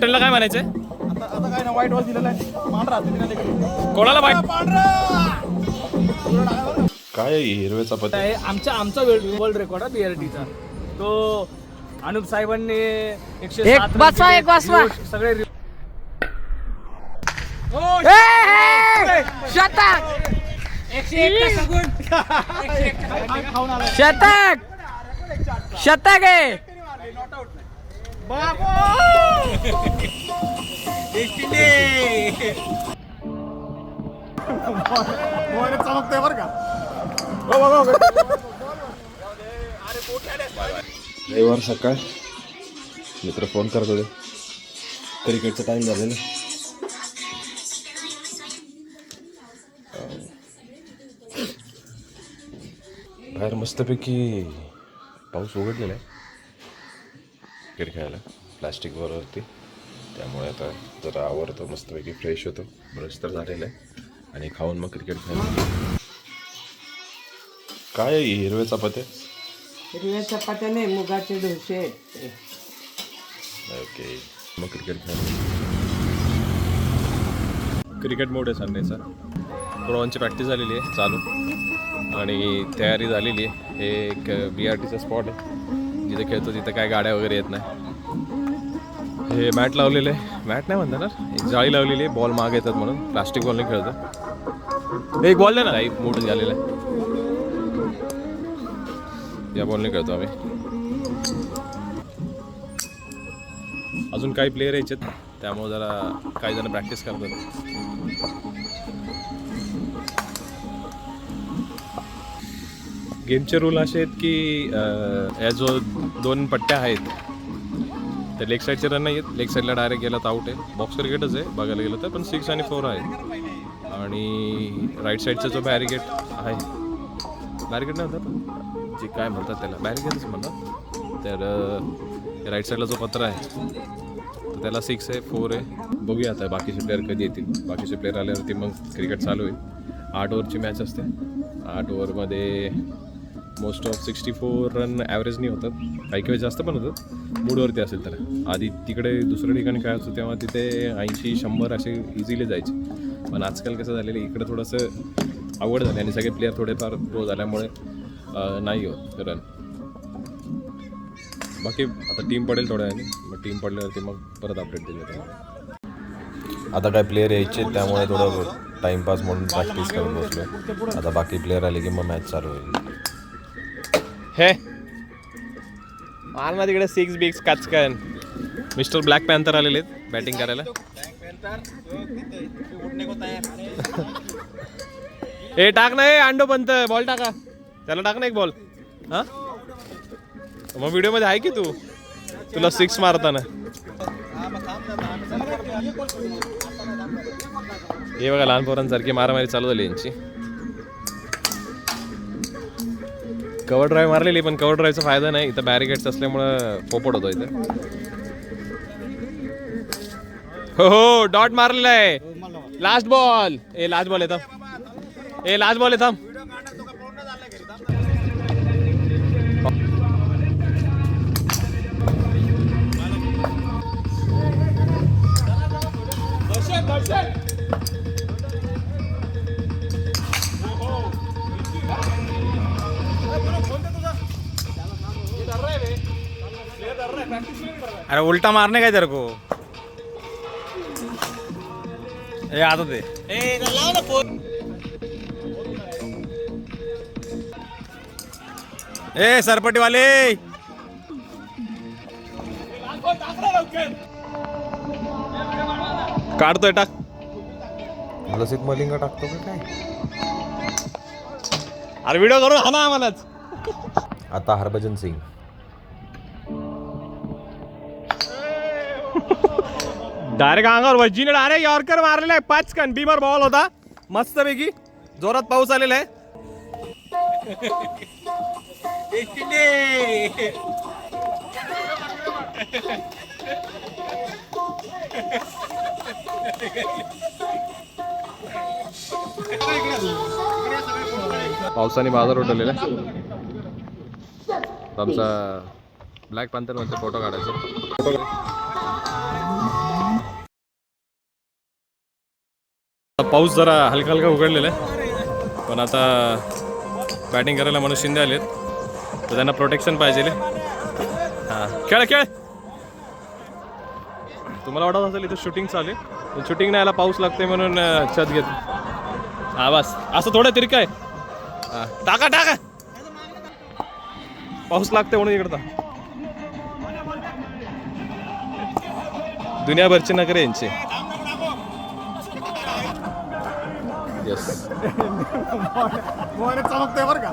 त्यांना काय म्हणायचंय? आता काय ना वाईट वॉल दिलेला आहे, पांढरा कोणाला वाईट? काय हिरव्या चपात्या आहे आमचा वर्ल्ड रेकॉर्ड आहे BRTचा. तो अनुप साहेबांनी 107 बसवा, एक बसवा. सगळे शतक शतक शतक आहे. चमकतोय बरं का. रविवार सकाळ मित्र फोन करत होते, क्रिकेटचा टाइम झालेला. बाहेर मस्तपैकी पाऊस उघडलेला आहे क्रिकेट खेळायला प्लास्टिक वरती. त्यामुळे आता जरा आवरतो, मस्तपैकी फ्रेश होतो, ब्रश तर झालेला आहे आणि खाऊन मग क्रिकेट खेळायला. काय आहे हिरव्या चपात्या? हिरव्या चपात्या नाही, मुगाचे डोसे आहेत. ओके, मग क्रिकेट खेळायला. क्रिकेट मोड आहे संडेचा. प्रोची प्रॅक्टिस झालेली आहे चालू आणि तयारी झालेली आहे. हे एक BRTचा स्पॉट आहे जिथे खेळतो, तिथे काय गाड्या वगैरे येत नाही. हे मॅट लावलेलं आहे, मॅट नाही म्हणता ना, एक जाळी लावलेली आहे, बॉल मागे येतात म्हणून. प्लास्टिक बॉलने खेळतो. एक बॉल नाही ना, एक मोठं झालेलं आहे, या बॉलने खेळतो आम्ही. अजून काही प्लेयर यायचे त्यामुळे जरा काही जण प्रॅक्टिस करतात. गेमचे रूल असे आहेत की या जो 2 पट्ट्या आहेत त्या लेग साईडचे रन नाही आहेत. लेग साईडला डायरेक्ट गेला तर आउट आहे. बॉक्स क्रिकेटच आहे बघायला गेलं तर, पण 6 आणि 4 आहे. आणि राईट साईडचा जो बॅरिकेड आहे, बॅरिकेड नाही म्हणतात, जे काय म्हणतात त्याला, बॅरिकेडच म्हणतात. तर राईट साईडला जो पत्रा आहे तर त्याला 6 आहे, 4 आहे. बघूया आता बाकीचे प्लेअर कधी येतील. बाकीचे प्लेअर आल्यावरती मग क्रिकेट चालू होईल. 8 ओव्हरची मॅच असते. 8 ओव्हरमध्ये मोस्ट ऑफ 64 रन ॲव्हरेजनी होतात, काही काही जास्त पण होतात मूडवरती असेल तर. आधी तिकडे दुसऱ्या ठिकाणी खेळायचो तेव्हा तिथे 80-100 असे इझिली जायचे. पण आजकाल कसं झालेलं आहे, इकडं थोडंसं आवड झाली आणि सगळे प्लेअर थोडेफार प्रो झाल्यामुळे नाही होत रन. बाकी आता टीम पडेल थोड्या वेळाने, मग टीम पडल्यावरती मग परत अपडेट दिलं तर. आता काय प्लेयर यायचे त्यामुळे थोडं टाइमपास म्हणून प्रॅक्टिस करत बसलो. आता बाकी प्लेयर आले की मग मॅच चालू होईल. हे मार ना तिकडे 6 बिग्स काचकन. मिस्टर ब्लॅक पॅन्थर आलेले आहेत बॅटिंग करायला. हे टाक ना, हे अंडो पंत बॉल टाका, त्याला टाक ना एक बॉल. हां मग व्हिडिओमध्ये आहे की तू, तुला 6 मारताना. हे बघा लहान पोरांसारखी मारामारी चालू झाली यांची. कव्हर ड्राईव्ह मारलेली, पण कव्हर ड्राईव्हचा फायदा नाही इथं, बॅरिकेड्स असल्यामुळं पोपट होतो इथं. हो डॉट मारलेला आहे. लास्ट बॉल येतात, लास्ट बॉल येतात. अरे उल्टा मारने काय तेरे को, ये आता दे. ए सरपटी वाले, काढतोय टाक. लसित मलिंगा टाकतो का काय? अरे व्हिडिओ करून हा ना आम्हालाच. आता हरभजन सिंग. डायरेक्ट अंगावर वजीने डायरेक्ट यॉर्कर मारलेला आहे. 5 कन बीमर बॉल होता मस्तपैकी. जोरात पाऊस आलेला आहे. पावसाने बाजार उठवलेला आहे. आमचा ब्लॅक पॅन्थर मध्ये फोटो काढायचा. पाऊस जरा हलका हलका उघडलेला आहे, पण आता बॅटिंग करायला मनोज शिंदे आलेत, तर त्यांना प्रोटेक्शन पाहिजे. हां खेळ खेळ. तुम्हाला वाटत असेल इथं शूटिंग चालू आहे, पण शूटिंग नाही, याला पाऊस लागते म्हणून छत घेतो. हां बस असं थोडं तरी काय. हां टाका टाका, पाऊस लागते म्हणून इकडं. दुनियाभरचे नगरे यांचे. येस चमकतोय बरं का.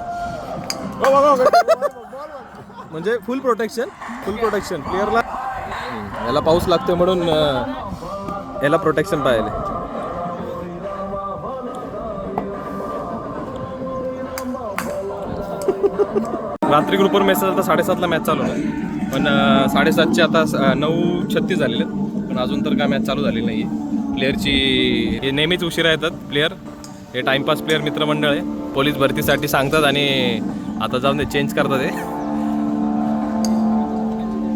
म्हणजे फुल प्रोटेक्शन प्लेअरला. याला पाऊस लागतोय म्हणून याला प्रोटेक्शन पाहिजे. रात्री ग्रुपवर मॅच चालता 7:30ला मॅच चालू आहे, पण 7:30चे आता 9:36 झालेले आहेत, पण अजून तर काय मॅच चालू झाली नाही आहे. प्लेअरची हे नेहमीच उशिरा येतात प्लेअर, हे टाइमपास प्लेअर मित्रमंडळ आहे. पोलीस भरतीसाठी सांगतात आणि आता जाऊन ते चेंज करतात. हे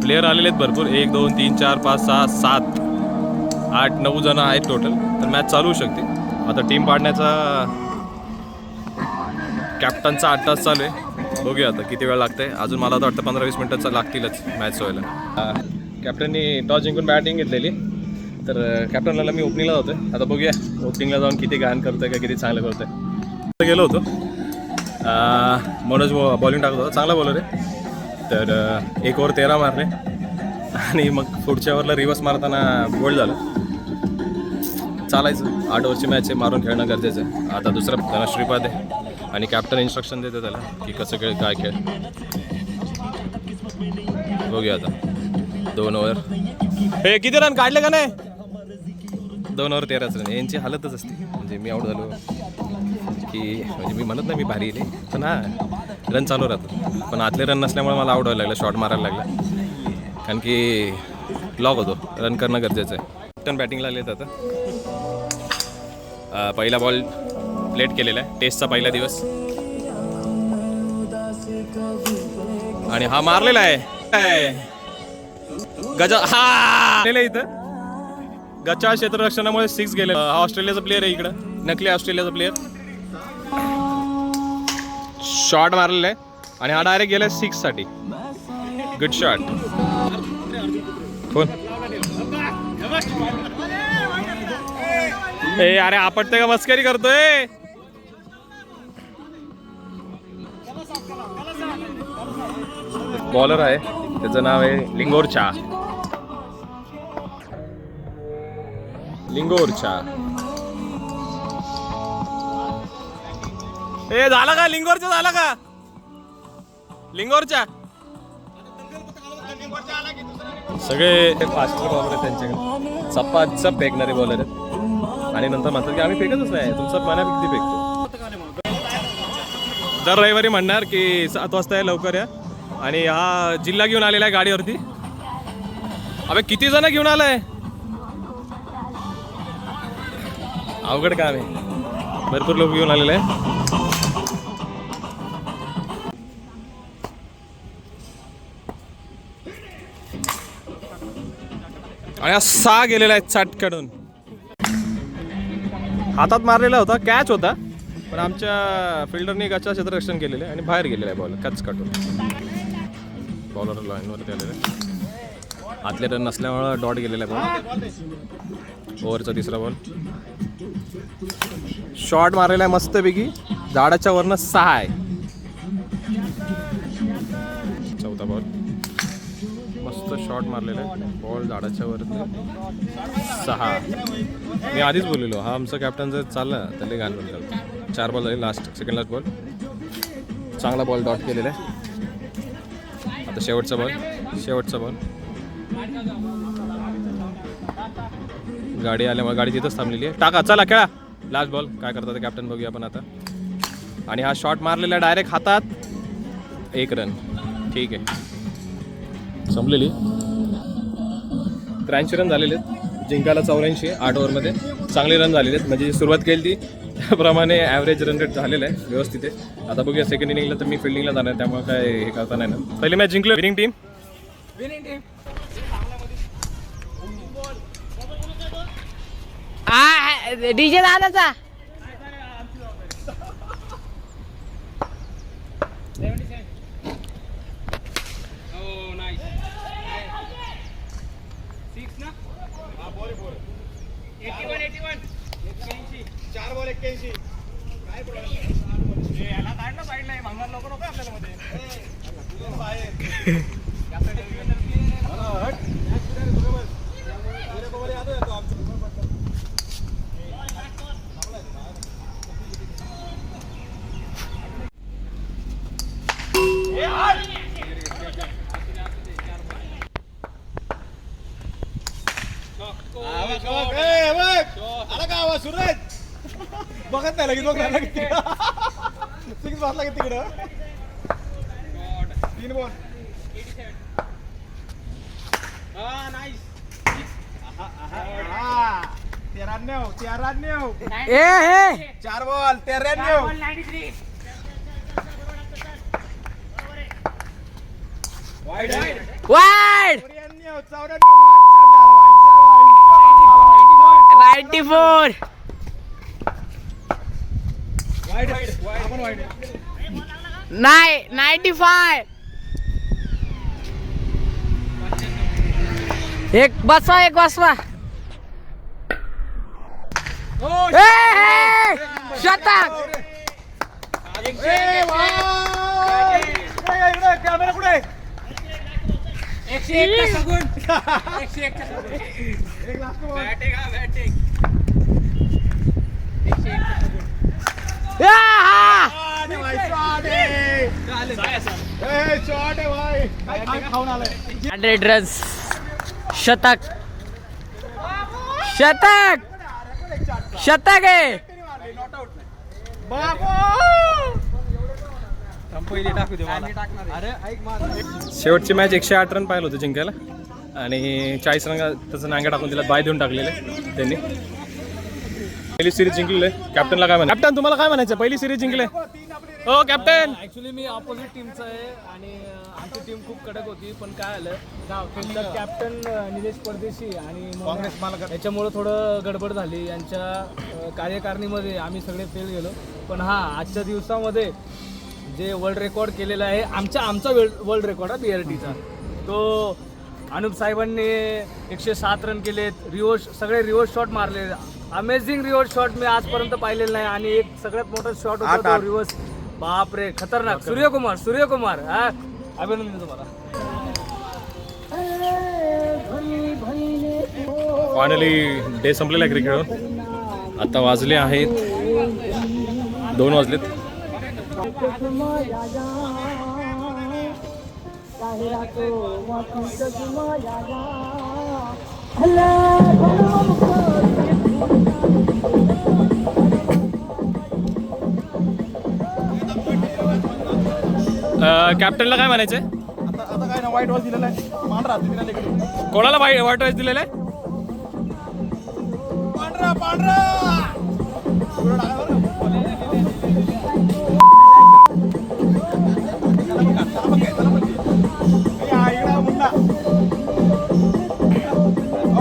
प्लेअर आलेले आहेत भरपूर, 1 2 3 4 5 6 7 8 9 जण आहेत टोटल, तर मॅच चालू होऊ शकते. आता टीम पाडण्याचा कॅप्टनचा 8 तास चालू आहे. बघूया आता किती वेळ लागतंय. अजून मला तर वाटतं 15-20 मिनिटाचा लागतीलच मॅच व्हायला. कॅप्टननी टॉस जिंकून बॅटिंग घेतलेली, तर कॅप्टनला मी ओपनिंगला जातोय. आता बघूया ओपनिंगला जाऊन किती घाण करतोय का किती चांगलं करतोय. गेलो होतो, मनोज बॉलिंग टाकत होता, चांगला बॉलर आहे. तर 1 ओव्हर 13 मारले आणि मग पुढच्या ओव्हरला रिव्हर्स मारताना बोल्ड झालं. चालायचं, 8 ओव्हरची मॅच आहे, मारून खेळणं गरजेचं आहे. आता दुसरा त्यांना श्रीपाद आहे आणि कॅप्टन इन्स्ट्रक्शन देते त्याला की कसं खेळ काय खेळ. बघूया आता 2 ओव्हर. हे किती रन काढले का नाही? 2 ओव्हर 13 रन. यांची हालतच असते. म्हणजे मी आऊट झालो की, म्हणजे मी म्हणत नाही मी भारी येईल, पण हां रन चालू राहतात. पण आतले रन नसल्यामुळे मला आऊट व्हायला लागलं, शॉट मारायला लागला, कारण की लॉक होतो. रन करणं गरजेचं आहे. कॅप्टन बॅटिंगला आलेत आता. पहिला बॉल प्लेट केलेला आहे, टेस्टचा पहिला दिवस, आणि हा मारलेला आहे गजा. हा इथं गचा क्षेत्ररक्षणामुळे 6 गेले. हा ऑस्ट्रेलियाचा प्लेअर आहे, इकडं नकली ऑस्ट्रेलियाचा प्लेअर. शॉट मारलेला आहे आणि हा डायरेक्ट गेलाय 6 साठी. Good shot. कोण ए अरे आपटते का मस्करी करतोय. बॉलर आहे, त्याचं नाव आहे लिंगोरचा. ए झाला का लिंगोरचा? झाला का लिंगोरचा? सगळे फास्ट बॉलर आहेत त्यांच्याकडे, चप्पा फेकणारे बॉलर आहेत. आणि नंतर म्हणतात की आम्ही फेकतच नाही, तुमचा पाण्या किती फेकतो. दर रविवारी म्हणणार की 7 वाजता या, लवकर या. आणि हा जिल्हा घेऊन आलेला आहे गाडीवरती. अबे किती जण घेऊन आलाय, अवघड काम आहे. भरपूर लोक घेऊन आलेले आहे. आणि 6 गेलेला आहे चटकडून. हातात मारलेला होता, कॅच होता, पण आमच्या फिल्डरने गच्चा क्षेत्ररक्षण केलेलं आहे आणि बाहेर गेलेला आहे बॉल कच काटून. बॉलर लाईनवरती आलेलं आहे. आतले रन नसल्यामुळं डॉट गेलेला आहे बॉल. ओव्हरचा 3रा बॉल. शॉट मारलेला आहे मस्तपैकी, झाडाच्या वरनं 6 आहे. 4था बॉल. मस्त शॉट मारलेला आहे, बॉल झाडाच्या वरनं 6. मी आधीच बोललेलो, हा आमचा कॅप्टन जर चालला त्याला घाण बंद करतो. 4 बॉल झाले, सेकंड लास्ट बॉल. चांगला बॉल डॉट केलेला आहे. आता शेवटचा बॉल. गाडी आल्यामुळे गाडी तिथंच थांबलेली आहे. टाका, चला खेळा. Last ball. काय करतात कॅप्टन बघूया आपण आता. आणि हा शॉट मारलेला डायरेक्ट हातात. 1 रन. ठीक आहे, संपलेली. 83 रन झालेले आहेत, जिंकायला 84. 8 ओव्हरमध्ये चांगले रन झालेले आहेत. म्हणजे सुरुवात केली ती त्याप्रमाणे ॲव्हरेज रन रेट झालेला आहे, व्यवस्थित आहे. आता बघूया सेकंड इनिंगला तर मी फिल्डिंगला जाणार, त्यामुळे काय हे करता नाही ना. पहिली मॅच जिंकली. Winning team. डीजे दादाचा चार बॉल 81 काय प्रॉब्लेम याला काढलं साईडला भांगण लवकर नको आपल्याला मध्ये आला का आवाज सुरेश बघत नाही लगेच बघ सिक्स वाजला की तिकडं 3 बॉल तेराण्णव 4 बॉल 93 वाईड 94 नाही 95 एक बसवा शतक कॅमेरा कुठे 101 सगुण एक लास्ट बॉल शॉट आहे भाई काय खाऊन आलाय 100 रन्स शतक आहे शेवटची मॅच 108 रन पाहिलं होतं जिंकायला आणि 40 रन त्याचं नांग्या टाकून तिला बाय देऊन टाकलेले त्यांनी. पहिली सिरीज जिंकलेली आहे. कॅप्टनला काय म्हणा कॅप्टन तुम्हाला काय म्हणायचं पहिली सिरीज जिंकले हो कॅप्टन. ऍक्च्युली मी ऑपोजिट टीमचा आहे आणि आमची टीम खूप कडक होती पण काय आलं कॅप्टन निलेश परदेशी आणि काँग्रेस याच्यामुळं थोडं गडबड झाली यांच्या कार्यकारिणीमध्ये आम्ही सगळे फेल गेलो. पण हा आजच्या दिवसामध्ये जे वर्ल्ड रेकॉर्ड केलेला आहे आमचा वर्ल्ड रेकॉर्ड आहे BRTचा तो अनुप साहेबांनी 107 रन केलेत. सगळे रिव्हर्स शॉट मारले. अमेझिंग रिव्हर्स शॉट मी आजपर्यंत पाहिलेलं नाही आणि एक सगळ्यात मोठा शॉट होता तो रिव्हर्स बापरे खतरनाक. सूर्यकुमार हा अभिनंदन तुम्हाला. फायनली डे संपलेला आहे क्रिकेटवर. आता वाजले आहेत 2 वाजलेत. कॅप्टनला काय म्हणायचंय आता काय ना वाईट वॉल दिलेला आहे पांढरा दिलेला इकडे कोणाला वाईट वॉच दिलेलं आहे पांढरा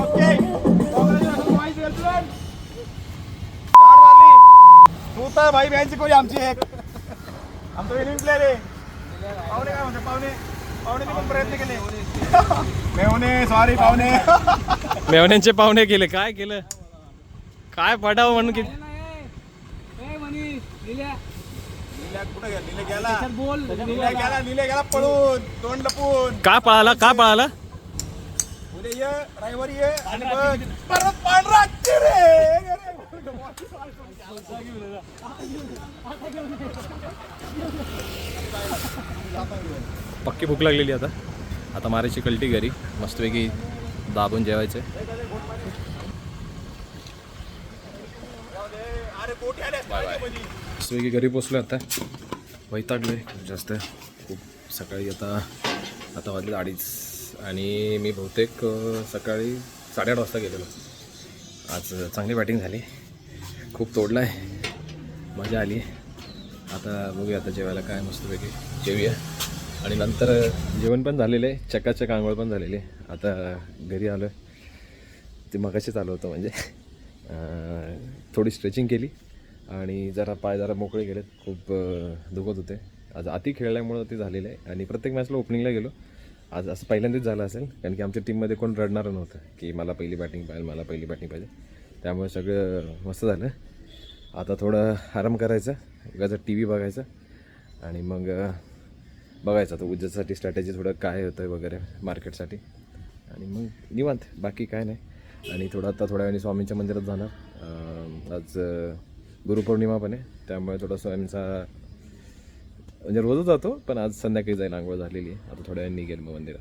ओके तू तर भाई बँची कोणी आमची एक आमचं विनिंग प्लेअर आहे. पाहुणे काय म्हणतात पाहुणे पण प्रयत्न केले पाहुणे मेवण्यांचे पाहुणे केले काय केलं काय पडावं म्हणून की निले गेला पळून तोंड लपून का पळाला उद्या ये ड्रायव्हर ये आणि बघ परत पांढरा रे पक्की भूक लागलेली आता मारायची कल्टी घरी मस्तपैकी दाबून जेवायचे. मस्तपैकी घरी पोचलो आता वैतागलोय खूप जास्त खूप सकाळी आता वाजले 2:30 आणि मी बहुतेक सकाळी 8:30 वाजता गेलेलो. आज चांगली बॅटिंग झाली खूप तोडला आहे मजा आली. आता बघूया आता जेवायला काय मस्तपैकी जेवूया आणि नंतर जेवण पण झालेलं आहे चकाचक आंघोळ पण झालेली आहे. आता घरी आलो आहे ते मगाशीच आलो होतं म्हणजे थोडी स्ट्रेचिंग केली आणि जरा पाय जरा मोकळे गेलेत. खूप दुखत होते. आज अति खेळल्यामुळं ते झालेलं आहे आणि प्रत्येक मॅचला ओपनिंगला गेलो. आज असं पहिल्यांदाच झालं असेल कारण की आमच्या टीममध्ये कोण रडणारं नव्हतं की मला पहिली बॅटिंग पाहिजे. त्यामुळे सगळं मस्त झालं. आता थोडं आराम करायचा, उगाच टी व्ही बघायचा आणि मग बघायचं आता उद्यासाठी स्ट्रॅटेजी थोडं काय होतं वगैरे मार्केटसाठी आणि मग निवांत, बाकी काय नाही. आणि थोड्या वेळाने स्वामींच्या मंदिरात जाणार. आज गुरुपौर्णिमा पण आहे त्यामुळे थोडं स्वामींचा म्हणजे रोजच जातो पण आज संध्याकाळी जाईल, आंघोळ झालेली आहे. आता थोड्या वेळाने निघेल मग मंदिरात.